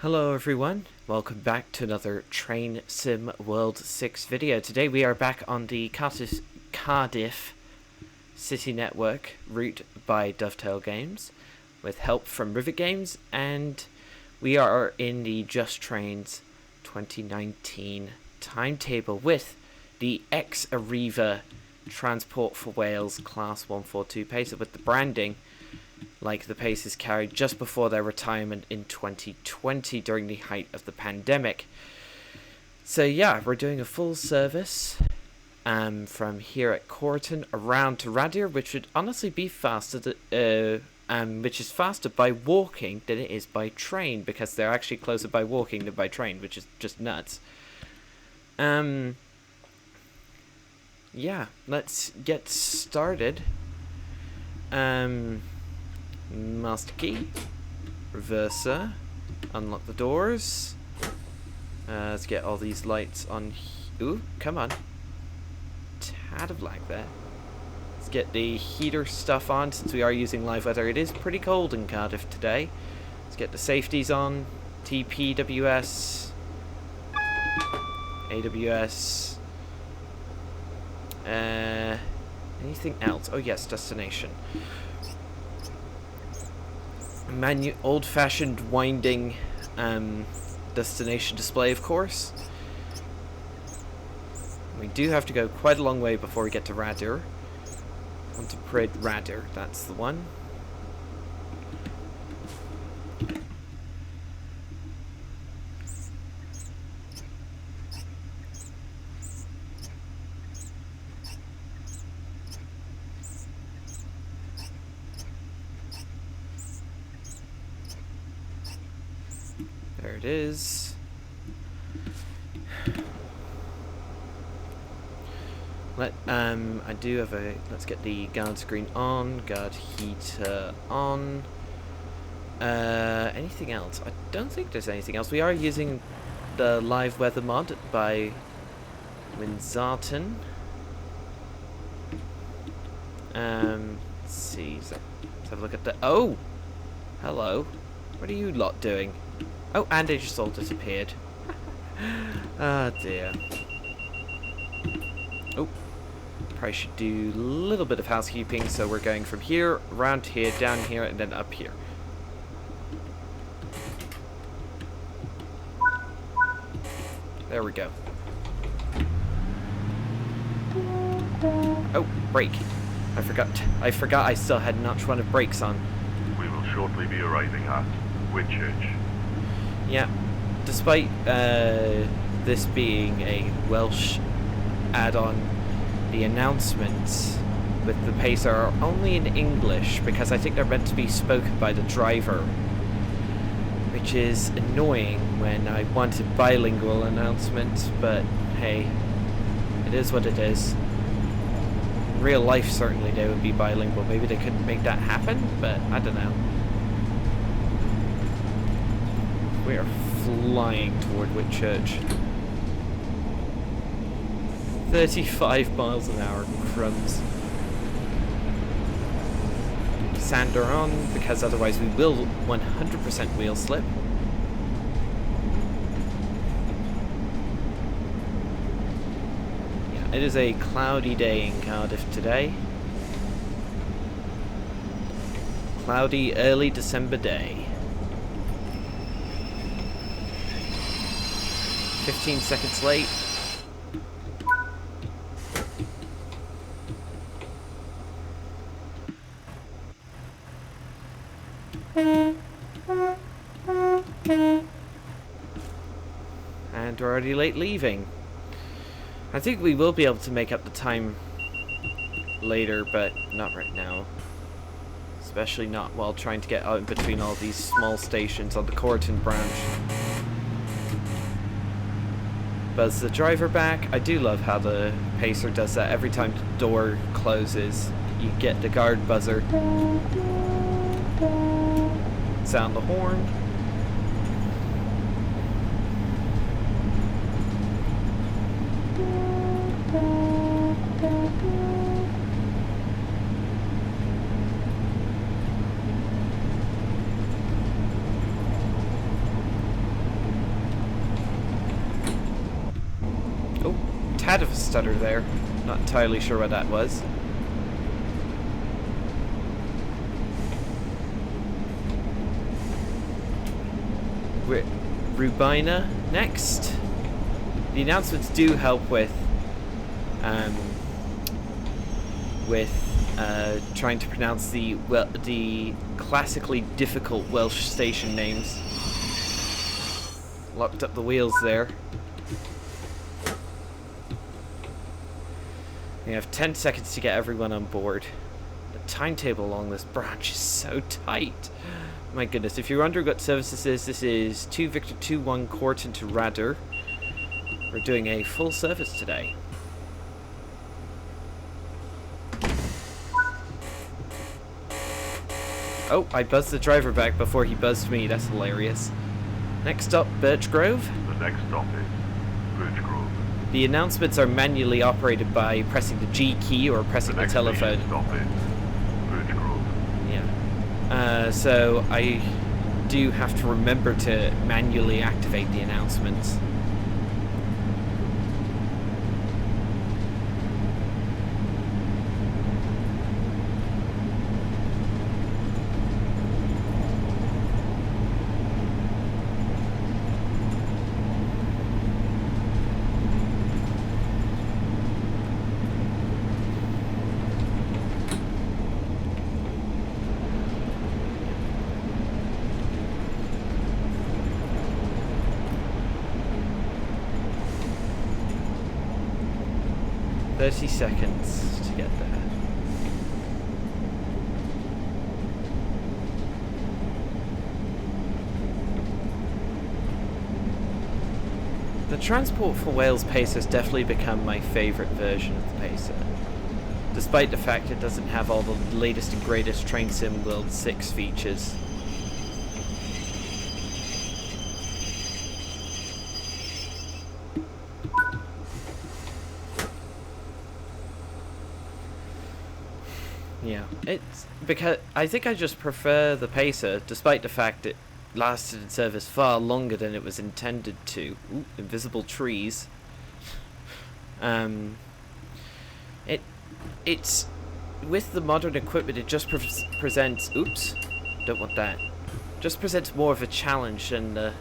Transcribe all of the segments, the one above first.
Hello everyone, welcome back to another Train Sim World 6 video. Today we are back on the Cardiff City Network route by Dovetail Games with help from Rivet Games, and we are in the Just Trains 2019 timetable with the ex-Arriva Transport for Wales Class 142 Pacer with the branding like the Pacers carried just before their retirement in 2020 during the height of the pandemic. So yeah, we're doing a full service from here at Corton around to Radyr, which would honestly be faster, which is faster by walking than it is by train, because they're actually closer by walking than by train, which is just nuts. Yeah, let's get started. Master key, reverser, unlock the doors. Let's get all these lights on. Ooh, come on. Tad of lag there. Let's get the heater stuff on since we are using live weather. It is pretty cold in Cardiff today. Let's get the safeties on. TPWS, AWS. Anything else? Oh yes, destination. Old-fashioned winding destination display, of course. We do have to go quite a long way before we get to Radyr. I want to parade Radyr, that's the one. There it is. I do have a. Let's get the guard screen on. Guard heater on. Anything else? I don't think there's anything else. We are using the live weather mod by Winzarton. Let's see. Let's have a look at the. Oh, hello. What are you lot doing? Oh, and it just all disappeared. Ah, dear. Oh, probably should do a little bit of housekeeping. So we're going from here, around here, down here, and then up here. There we go. Oh, brake. I forgot I still had notch one of brakes on. We will shortly be arriving at Whitchurch. Yeah, despite this being a Welsh add-on, the announcements with the Pacer are only in English because I think they're meant to be spoken by the driver, which is annoying when I wanted bilingual announcements, but hey, it is what it is. In real life, certainly they would be bilingual. Maybe they couldn't make that happen, but I don't know. We are flying toward Whitchurch. 35 miles an hour, crumbs. Sander on, because otherwise we will 100% wheel slip. Yeah, it is a cloudy day in Cardiff today. Cloudy early December day. 15 seconds late. And we're already late leaving. I think we will be able to make up the time later, but not right now. Especially not while trying to get out in between all these small stations on the Corton branch. Buzz the driver back. I do love how the Pacer does that. Every time the door closes, you get the guard buzzer. Sound the horn. tad of a stutter there. Not entirely sure what that was. Rubina next. The announcements do help with trying to pronounce the classically difficult Welsh station names. Locked up the wheels there. We have 10 seconds to get everyone on board. The timetable along this branch is so tight. My goodness, if you're wondering what service this is 2 Victor 2-1 Corton to Radyr. We're doing a full service today. Oh, I buzzed the driver back before he buzzed me. That's hilarious. Next stop, Birch Grove. The next stop is Birch Grove. The announcements are manually operated by pressing the G key or pressing the telephone. Next stop is Birch Grove. Yeah. So I do have to remember to manually activate the announcements. $30 seconds to get there. The Transport for Wales Pacer has definitely become my favourite version of the Pacer. Despite the fact it doesn't have all the latest and greatest Train Sim World 6 features. Yeah, it's because I think I just prefer the Pacer, despite the fact it lasted in service far longer than it was intended to. Ooh, invisible trees. It's with the modern equipment, it just presents. Oops, don't want that. Just presents more of a challenge than the.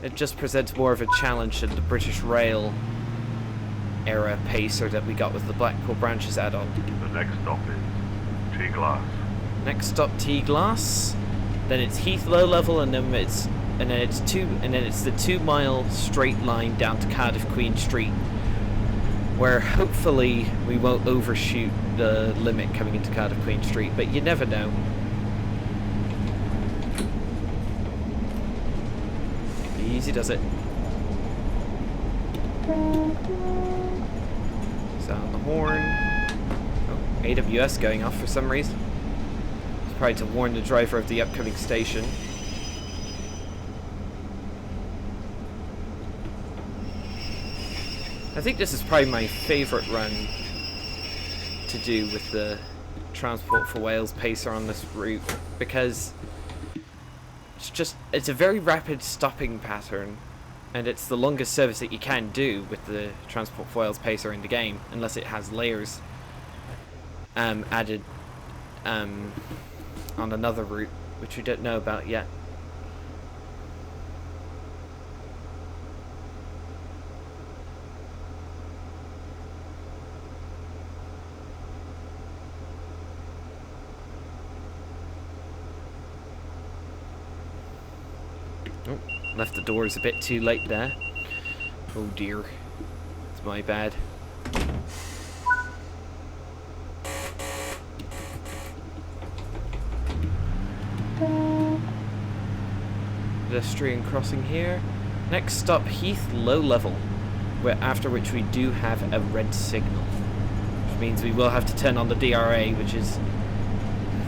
It just presents more of a challenge than the British Rail era Pacer that we got with the Blackpool branches add-on. The next stop is T-Glass. Next stop, T-Glass. Then it's Heath Low Level, and then it's the 2 mile straight line down to Cardiff Queen Street, where hopefully we won't overshoot the limit coming into Cardiff Queen Street, but you never know. Easy does it. Sound the horn. Oh, AWS going off for some reason. It's probably to warn the driver of the upcoming station. I think this is probably my favourite run to do with the Transport for Wales Pacer on this route, because it's a very rapid stopping pattern, and it's the longest service that you can do with the Transport for Wales Pacer in the game, unless it has layers added on another route, which we don't know about yet. Oh, left the doors a bit too late there. Oh dear. It's my bad. Pedestrian crossing here. Next stop, Heath Low Level, after which we do have a red signal, which means we will have to turn on the DRA, which is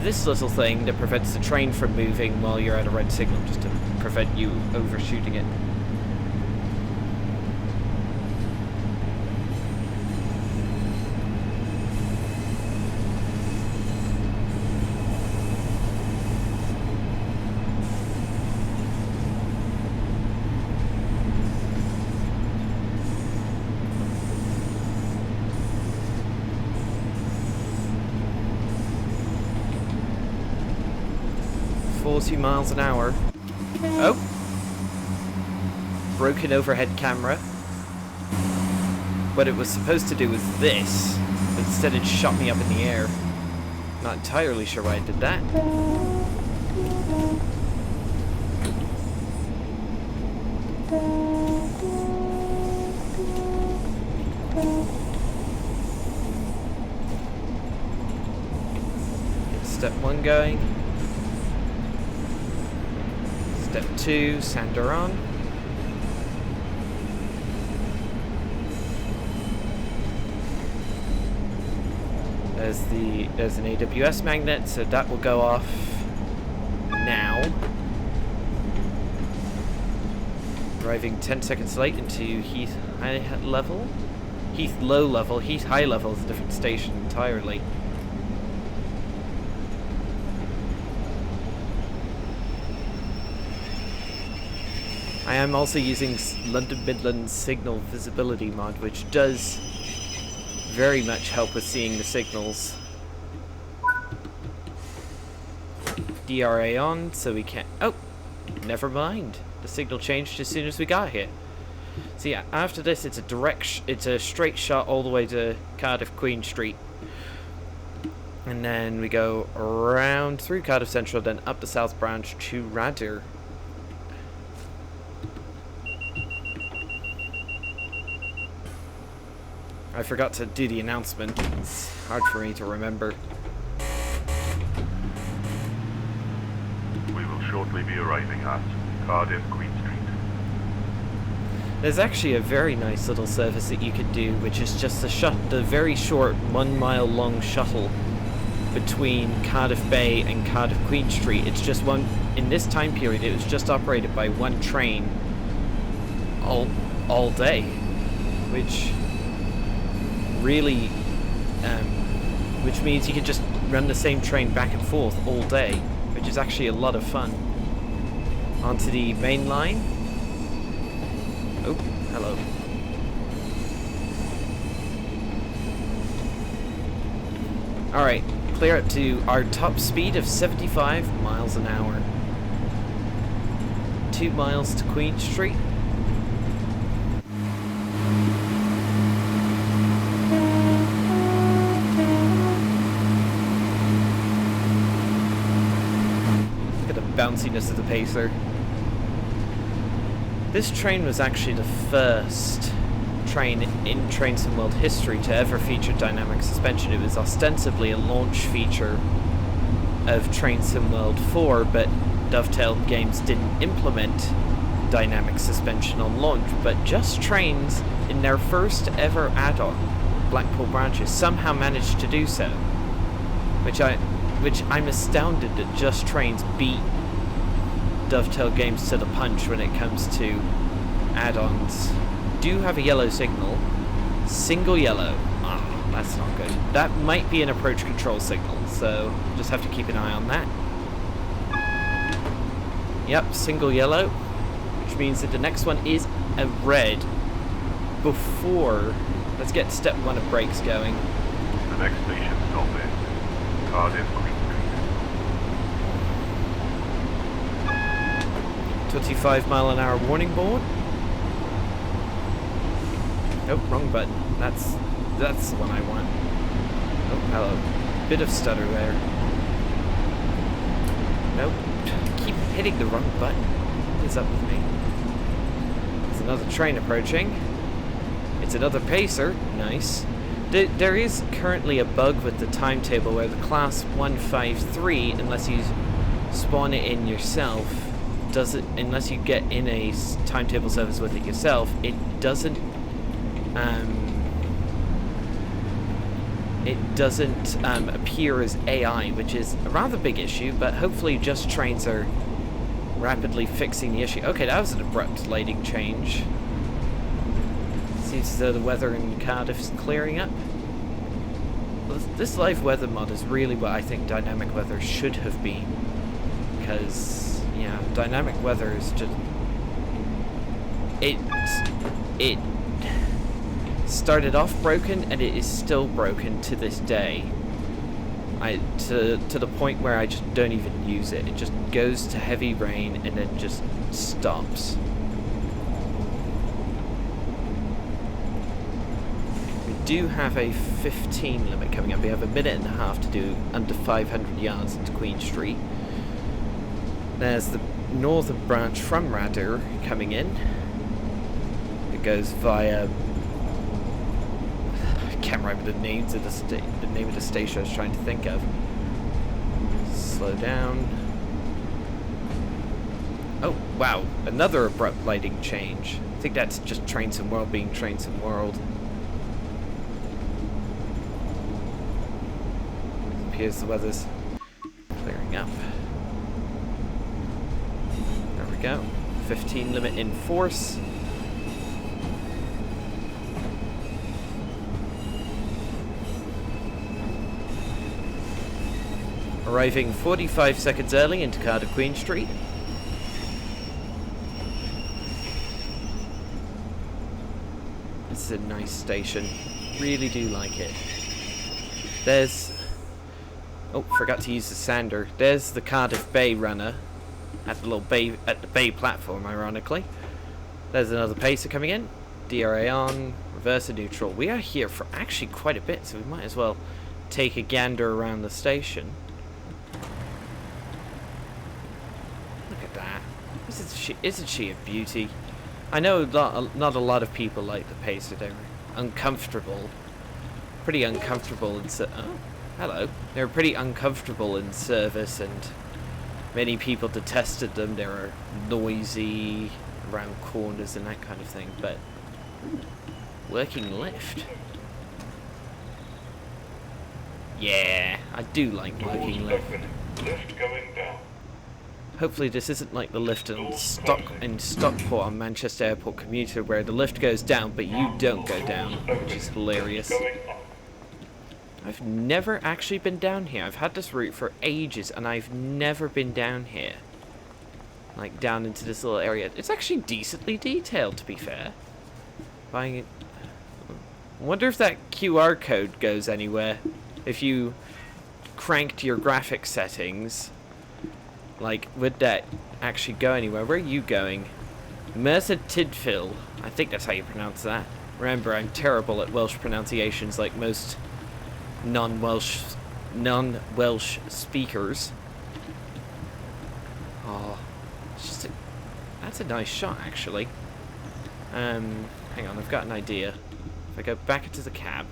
this little thing that prevents the train from moving while you're at a red signal, just to prevent you overshooting it. 40 miles an hour. Oh! Broken overhead camera. What it was supposed to do was this, but instead it shot me up in the air. Not entirely sure why I did that. Step 1 going. Step 2, sander on. There's an AWS magnet, so that will go off now. Arriving 10 seconds late into Heath high level. Heath low level. Heath high level is a different station entirely. I am also using London Midlands signal visibility mod, which does very much help with seeing the signals. DRA on, so we can't... Oh! Never mind. The signal changed as soon as we got here. So yeah, after this it's a straight shot all the way to Cardiff Queen Street. And then we go around through Cardiff Central, then up the South Branch to Radyr. I forgot to do the announcement. It's hard for me to remember. We will shortly be arriving at Cardiff Queen Street. There's actually a very nice little service that you could do, which is just the very short 1 mile long shuttle between Cardiff Bay and Cardiff Queen Street. It's just one, in this time period, it was just operated by one train all day, which really, which means you can just run the same train back and forth all day, which is actually a lot of fun. Onto the main line. Oh, hello. Alright, clear up to our top speed of 75 miles an hour. 2 miles to Queen Street. Bounciness of the pacer. This train was actually the first train in Train Sim World history to ever feature dynamic suspension. It was ostensibly a launch feature of Train Sim World 4, but Dovetail Games didn't implement dynamic suspension on launch, but Just Trains, in their first ever add-on, Blackpool branches, somehow managed to do so. Which I'm astounded that Just Trains beat Dovetail Games to the punch when it comes to add-ons. Do have a yellow signal. Single yellow. Ah, that's not good. That might be an approach control signal, so just have to keep an eye on that. Yep, single yellow, which means that the next one is a red. Before, let's get step 1 of brakes going. The next station stop is Cardiff Queen Street. 25 mile an hour warning board. Nope, wrong button. That's the one I want. Oh, hello. Bit of stutter there. Nope. Keep hitting the wrong button. What is up with me? There's another train approaching. It's another pacer. Nice. There is currently a bug with the timetable where the class 153, unless you spawn it in yourself, unless you get in a timetable service with it yourself, it doesn't appear as AI, which is a rather big issue, but hopefully Just Trains are rapidly fixing the issue. Okay, that was an abrupt lighting change. Seems as though the weather in Cardiff is clearing up. Well, this live weather mod is really what I think dynamic weather should have been, because yeah, dynamic weather is just... It started off broken, and it is still broken to this day. to the point where I just don't even use it. It just goes to heavy rain and then just stops. We do have a 15 limit coming up. We have a minute and a half to do under 500 yards into Queen Street. There's the northern branch from Radyr coming in. It goes via... I can't remember the names of the name of the station I was trying to think of. Slow down. Oh, wow. Another abrupt lighting change. I think that's just Train Sim World being Train Sim World. It appears the weather's clearing up. There we go. 15 limit in force. Arriving 45 seconds early into Cardiff Queen Street. This is a nice station. Really do like it. There's... Oh, forgot to use the sander. There's the Cardiff Bay runner at the little bay, at the bay platform, ironically. There's another pacer coming in. DRA on, reverser neutral. We are here for actually quite a bit, so we might as well take a gander around the station. Look at that. Isn't she a beauty? I know not a lot of people like the pacer. They're uncomfortable. Pretty uncomfortable in oh, hello. They're pretty uncomfortable in service, and many people detested them. They were noisy around corners and that kind of thing, but working lift. Yeah, I do like working lift. Lift going down. Hopefully this isn't like the lift in Stockport on Manchester Airport Commuter, where the lift goes down but you don't go down, which is hilarious. I've never actually been down here. I've had this route for ages and I've never been down here. Like down into this little area. It's actually decently detailed, to be fair. Buying it. I wonder if that QR code goes anywhere. If you cranked your graphics settings, like, would that actually go anywhere? Where are you going? Mercer Tidfield. I think that's how you pronounce that. Remember, I'm terrible at Welsh pronunciations, like most non-Welsh speakers. Oh, it's just that's a nice shot, actually. Hang on, I've got an idea. If I go back into the cab,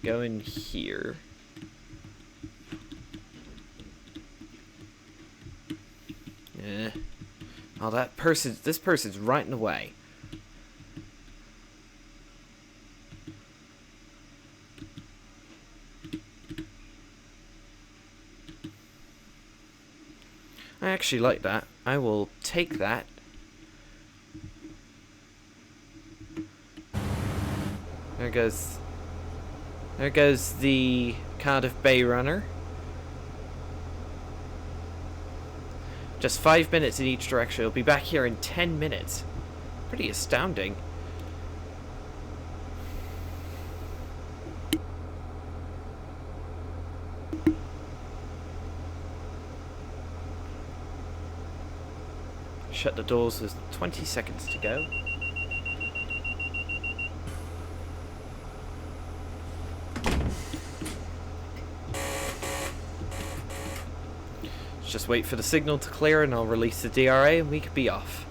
go in here. Yeah. Oh, this person's right in the way. I actually like that. I will take that. There goes the Cardiff Bay runner. Just 5 minutes in each direction. It'll be back here in 10 minutes. Pretty astounding. Shut the doors. There's 20 seconds to go. Just wait for the signal to clear and I'll release the DRA and we could be off.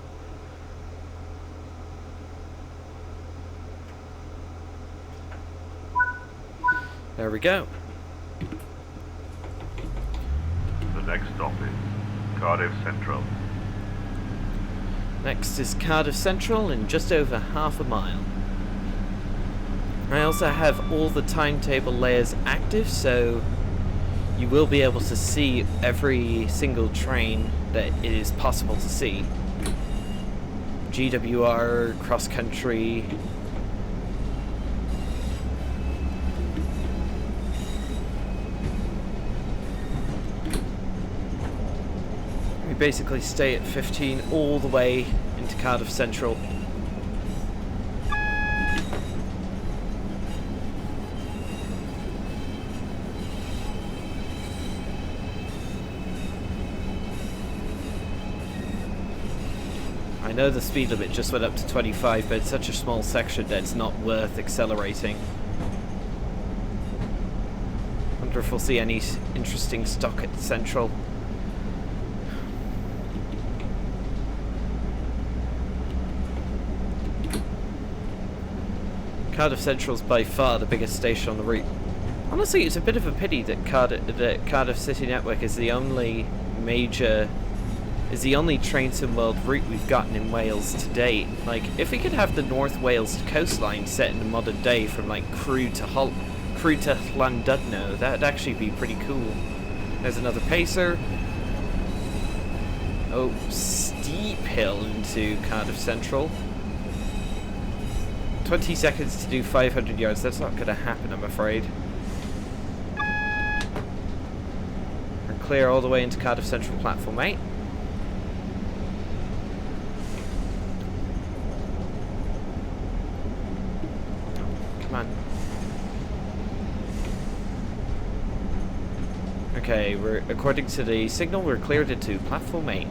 There we go. The next stop is Cardiff Central. Next is Cardiff Central in just over half a mile. I also have all the timetable layers active, so you will be able to see every single train that it is possible to see. GWR, cross country. We basically stay at 15 all the way into Cardiff Central. know the speed limit just went up to 25, but it's such a small section that it's not worth accelerating. Wonder if we'll see any interesting stock at Central. Cardiff Central's by far the biggest station on the route. Honestly, it's a bit of a pity that Cardiff City Network is the only train sim world route we've gotten in Wales to date. Like, if we could have the North Wales coastline set in the modern day from like Crewe to Llandudno, that'd actually be pretty cool. There's another pacer. Oh, steep hill into Cardiff Central. 20 seconds to do 500 yards. That's not going to happen, I'm afraid. We're clear all the way into Cardiff Central platform 8. Come on. Okay, according to the signal, we're cleared into platform 8.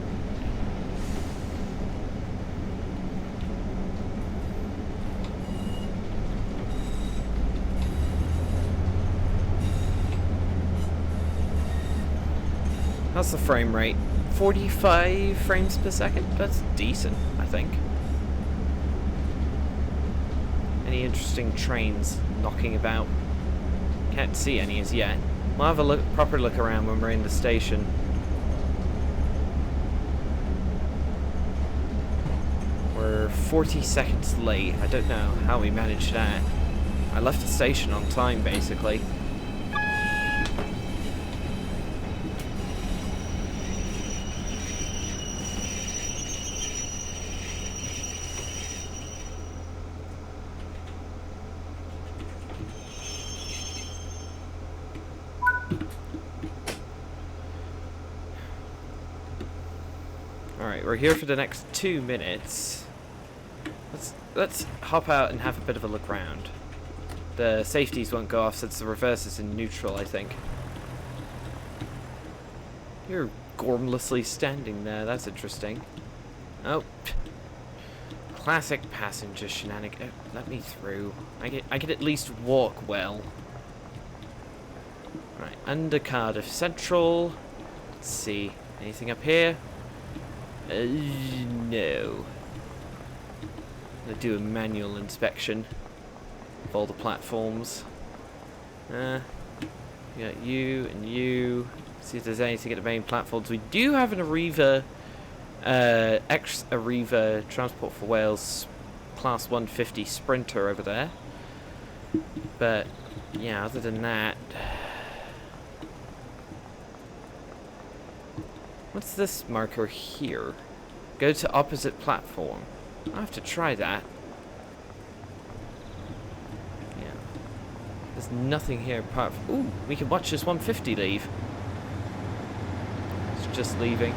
How's the frame rate? 45 frames per second? That's decent, I think. Any interesting trains knocking about? Can't see any as yet. We'll have a proper look around when we're in the station. We're 40 seconds late. I don't know how we managed that. I left the station on time, basically. Alright, we're here for the next 2 minutes. Let's hop out and have a bit of a look round. The safeties won't go off since the reverse is in neutral, I think. You're gormlessly standing there, that's interesting. Oh. Classic passenger shenanigan. Let me through. I could at least walk well. Right, under Cardiff Central. Let's see. Anything up here? No. I'm gonna do a manual inspection of all the platforms. You got you and you. See if there's anything at the main platforms. We do have an Arriva, Arriva Transport for Wales Class 150 Sprinter over there. But yeah, other than that. What's this marker here? Go to opposite platform. I'll have to try that. Yeah. There's nothing here apart from... Ooh, we can watch this 150 leave. It's just leaving.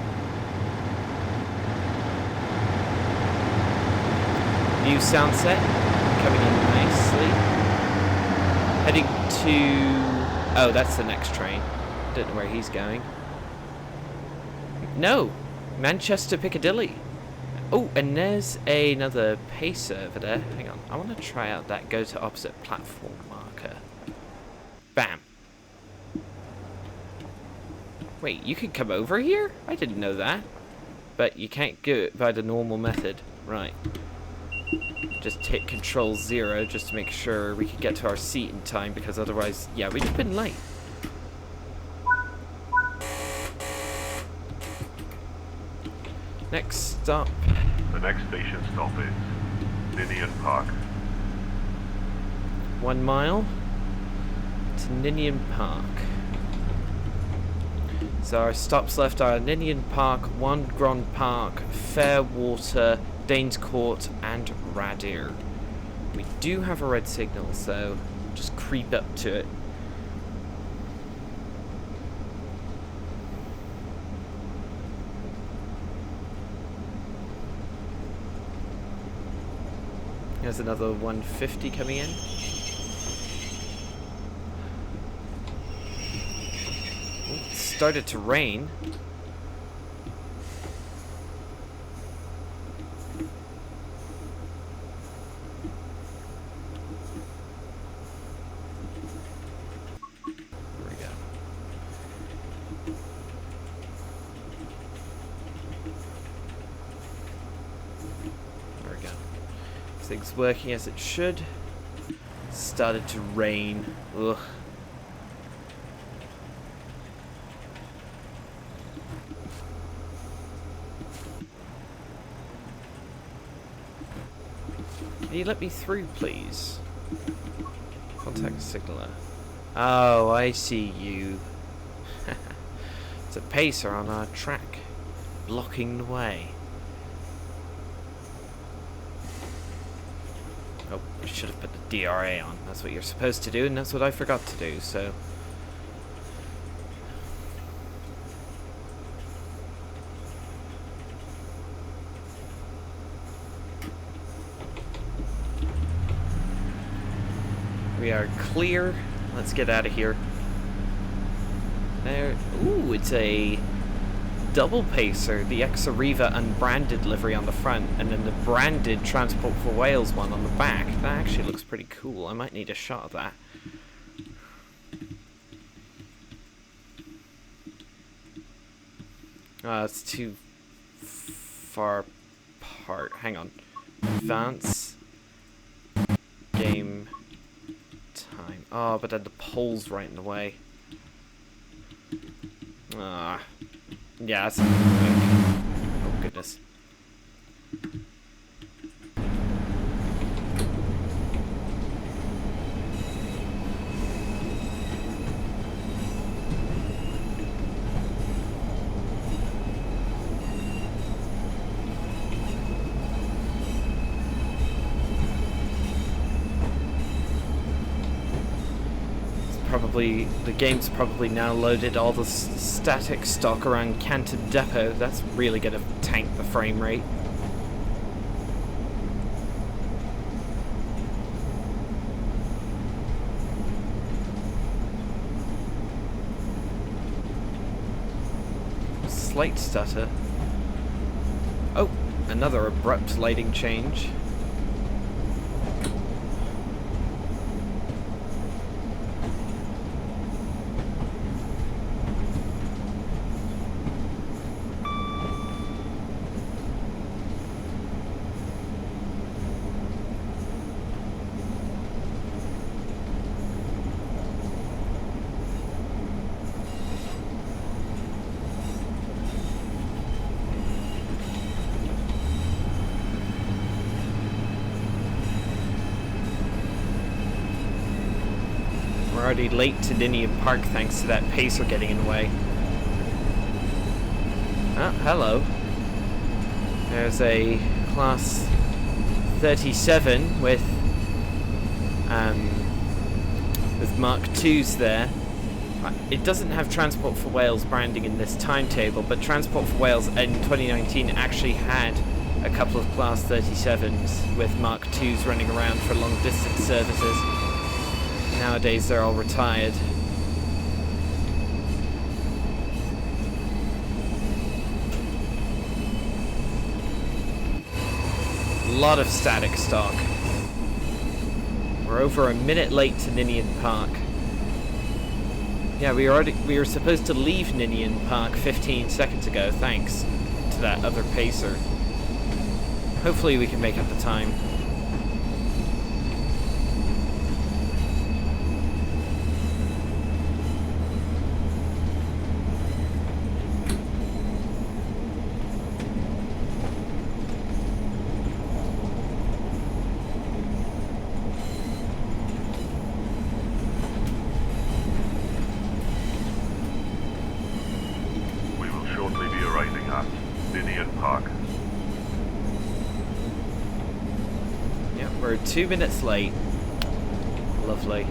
New sound set. Coming in nicely. Heading to... Oh, that's the next train. Don't know where he's going. No! Manchester Piccadilly. Oh, and there's another pacer over there. Hang on. I want to try out that go to opposite platform marker. Bam. Wait, you can come over here? I didn't know that. But you can't do it by the normal method. Right. Just hit Control 0 just to make sure we can get to our seat in time, because otherwise, yeah, we'd have been late. Next stop. The next station stop is Ninian Park. 1 mile to Ninian Park. So our stops left are Ninian Park, Wandgron Park, Fairwater, Danes Court, and Radyr. We do have a red signal, so just creep up to it. There's another 150 coming in. It started to rain. Everything's working as it should. Started to rain. Ugh. Can you let me through, please? Contact signaler. Oh, I see you. It's a pacer on our track, blocking the way. Oh, I should have put the DRA on. That's what you're supposed to do, and that's what I forgot to do, so... We are clear. Let's get out of here. There. Ooh, it's a double pacer. The ex-Arriva unbranded livery on the front, and then the branded Transport for Wales one on the back. That actually looks pretty cool. I might need a shot of that. It's too far apart. Hang on. Advance. Game. Time. Oh, but then the pole's right in the way. Ah. Yeah, that's not gonna work. Oh, goodness. The game's probably now loaded all the static stock around Canton Depot. That's really going to tank the frame rate. Slight stutter. Oh, another abrupt lighting change. Already late to Ninian Park thanks to that pacer getting in the way. Oh, hello. There's a class 37 with Mark IIs there. It doesn't have Transport for Wales branding in this timetable, but Transport for Wales in 2019 actually had a couple of class 37s with Mark IIs running around for long distance services. Nowadays they're all retired. A lot of static stock. We're over a minute late to Ninian Park. Yeah, we were supposed to leave Ninian Park 15 seconds ago, thanks to that other pacer. Hopefully we can make up the time. We're 2 minutes late. Lovely.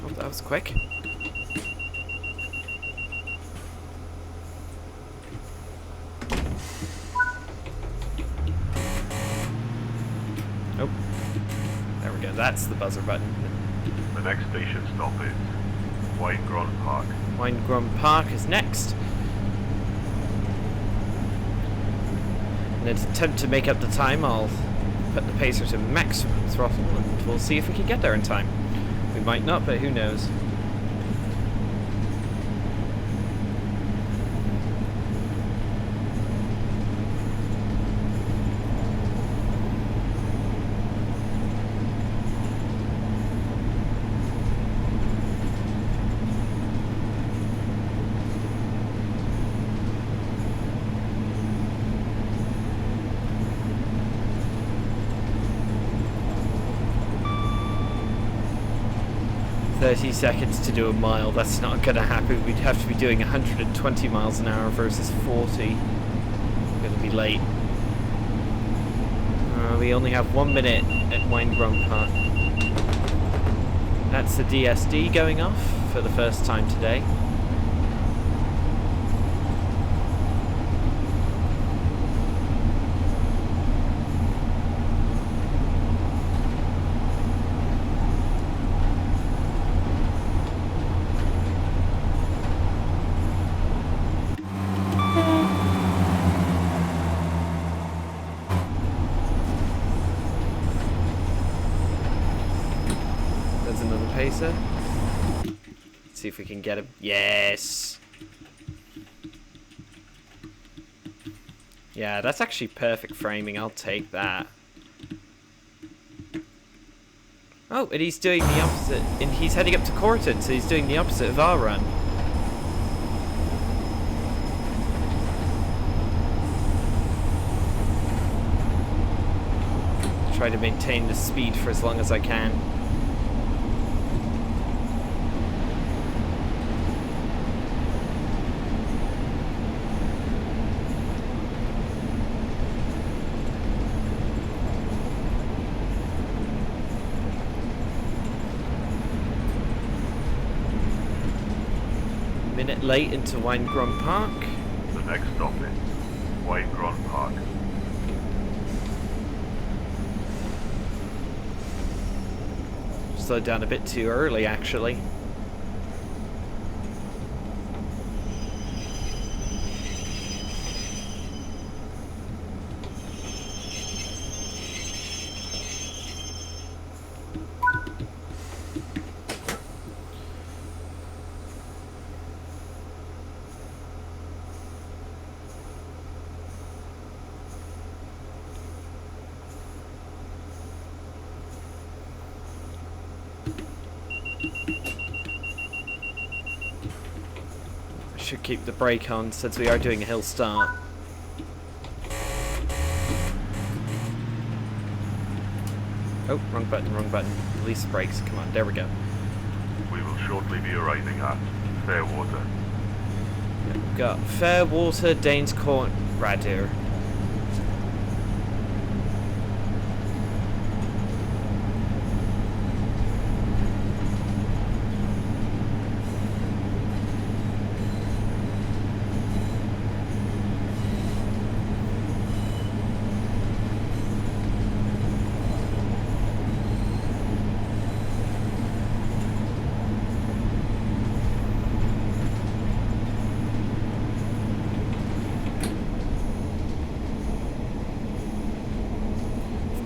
Oh, that was quick. that's the buzzer button. The next station stop is Winegron Park. Winegron Park is next. In an attempt to make up the time, I'll put the pacer to maximum throttle and we'll see if we can get there in time. We might not, but who knows. 30 seconds to do a mile, that's not gonna happen. We'd have to be doing 120 miles an hour versus 40. We're gonna be late. We only have 1 minute at Winegron Park. That's the DSD going off for the first time today. Pacer. Let's see if we can get him. Yes! Yeah, that's actually perfect framing. I'll take that. Oh, and he's doing the opposite. And he's heading up to Corton, so he's doing the opposite of our run. Try to maintain the speed for as long as I can. Minute late into Winegron Park. The next stop is Winegron Park. Slowed down a bit too early, actually. Should keep the brake on since we are doing a hill start. Oh, wrong button, wrong button. Release the brakes. Come on, there we go. We will shortly be arriving at Fairwater. We've got Fairwater, Danes Court, Radyr.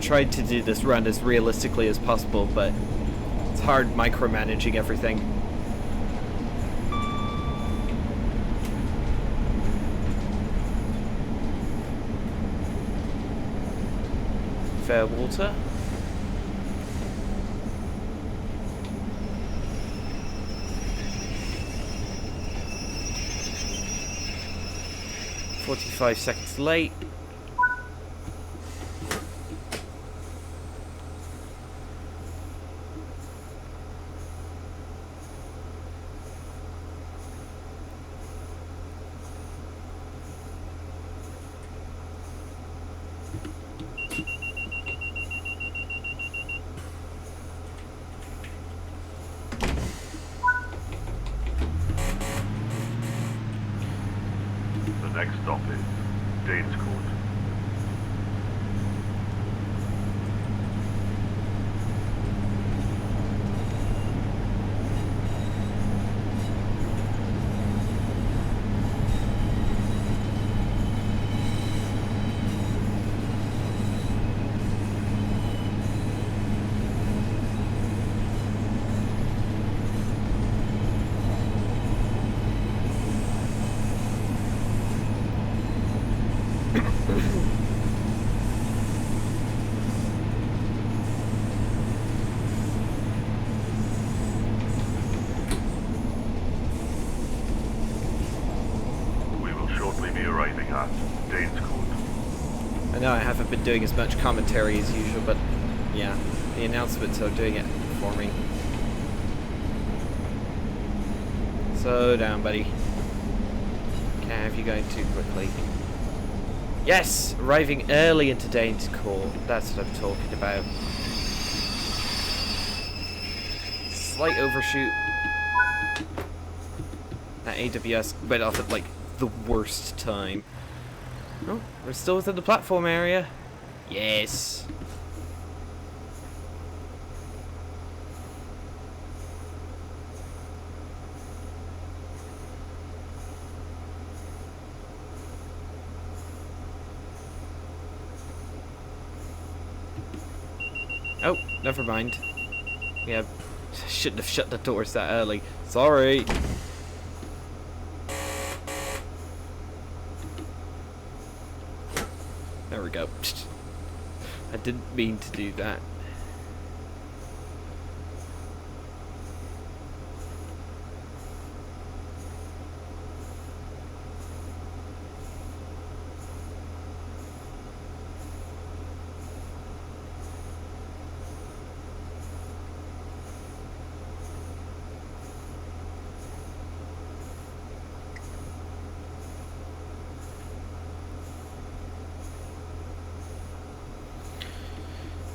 Tried to do this run as realistically as possible, but it's hard micromanaging everything. Fairwater. "45 seconds late. The next stop is Danes Court. hat. Dane's code. I know I haven't been doing as much commentary as usual, but yeah, the announcements are doing it for me. Slow down, buddy. Can't have you going too quickly. Yes! Arriving early into Dane's Court. That's what I'm talking about. Slight overshoot. That AWS went off at like the worst time. Oh, we're still within the platform area. Yes. Oh, never mind. Yeah, shouldn't have shut the doors that early. Sorry. There we go. I didn't mean to do that.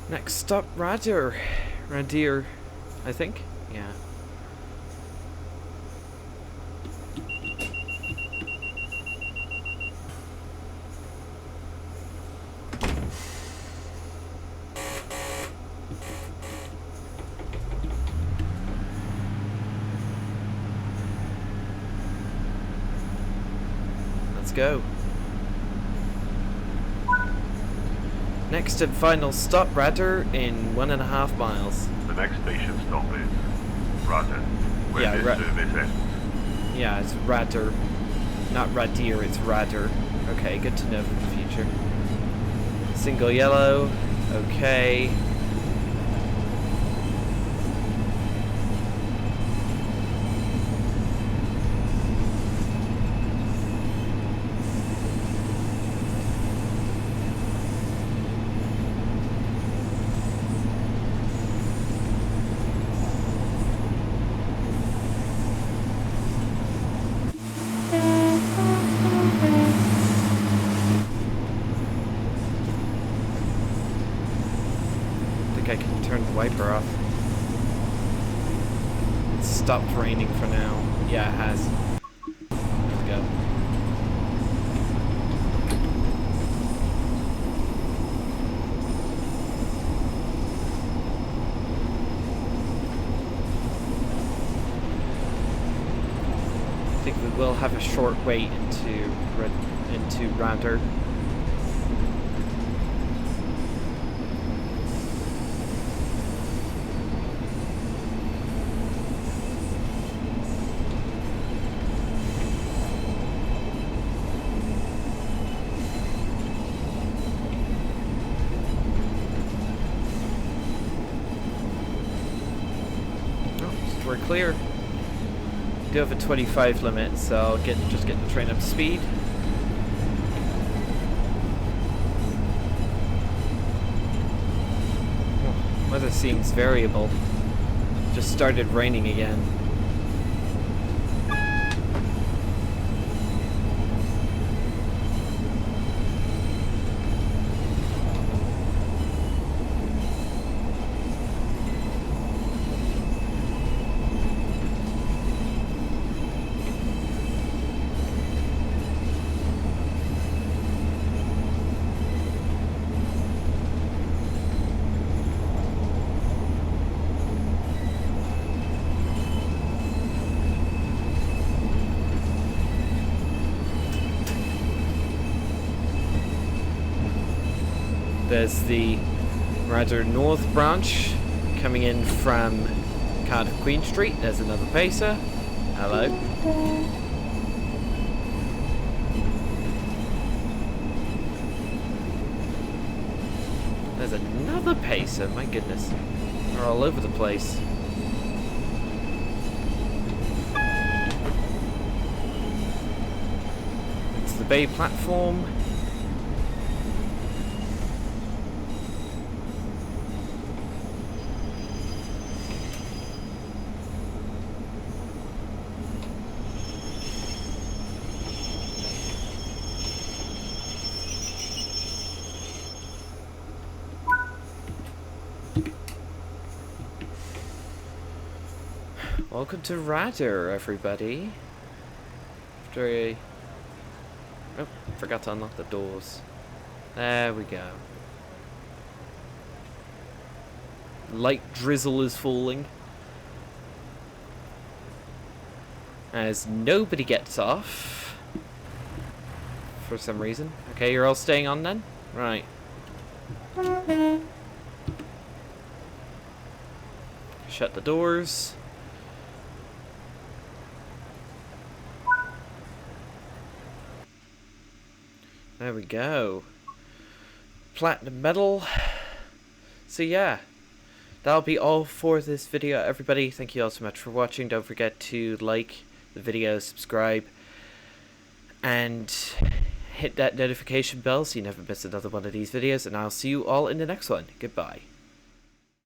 Next stop, Radyr. Radyr, I think. Yeah. Let's go. Next and final stop, Radyr, in 1.5 miles. The next station stop is Radyr, where Yeah, this service ends. Yeah, it's Radyr. Not Radyr, it's Radyr. Okay, good to know for the future. Single yellow. Okay. I can turn the wiper off. It's stopped raining for now. Yeah, it has. There we go. I think we will have a short wait into Radyr. We're clear. We do have a 25 limit, so I'll just get the train up to speed. Oh, weather seems variable. Just started raining again. There's the Radyr North branch coming in from Cardiff Queen Street. There's another pacer. Hello. There's another pacer. My goodness. They're all over the place. It's the bay platform. Welcome to Radyr, everybody. After a... Oh, forgot to unlock the doors. There we go. Light drizzle is falling. As nobody gets off. For some reason. Okay, you're all staying on then? Right. Shut the doors. There we go. Platinum medal. So yeah, that'll be all for this video, everybody. Thank you all so much for watching. Don't forget to like the video, subscribe, and hit that notification bell so you never miss another one of these videos. And I'll see you all in the next one. Goodbye.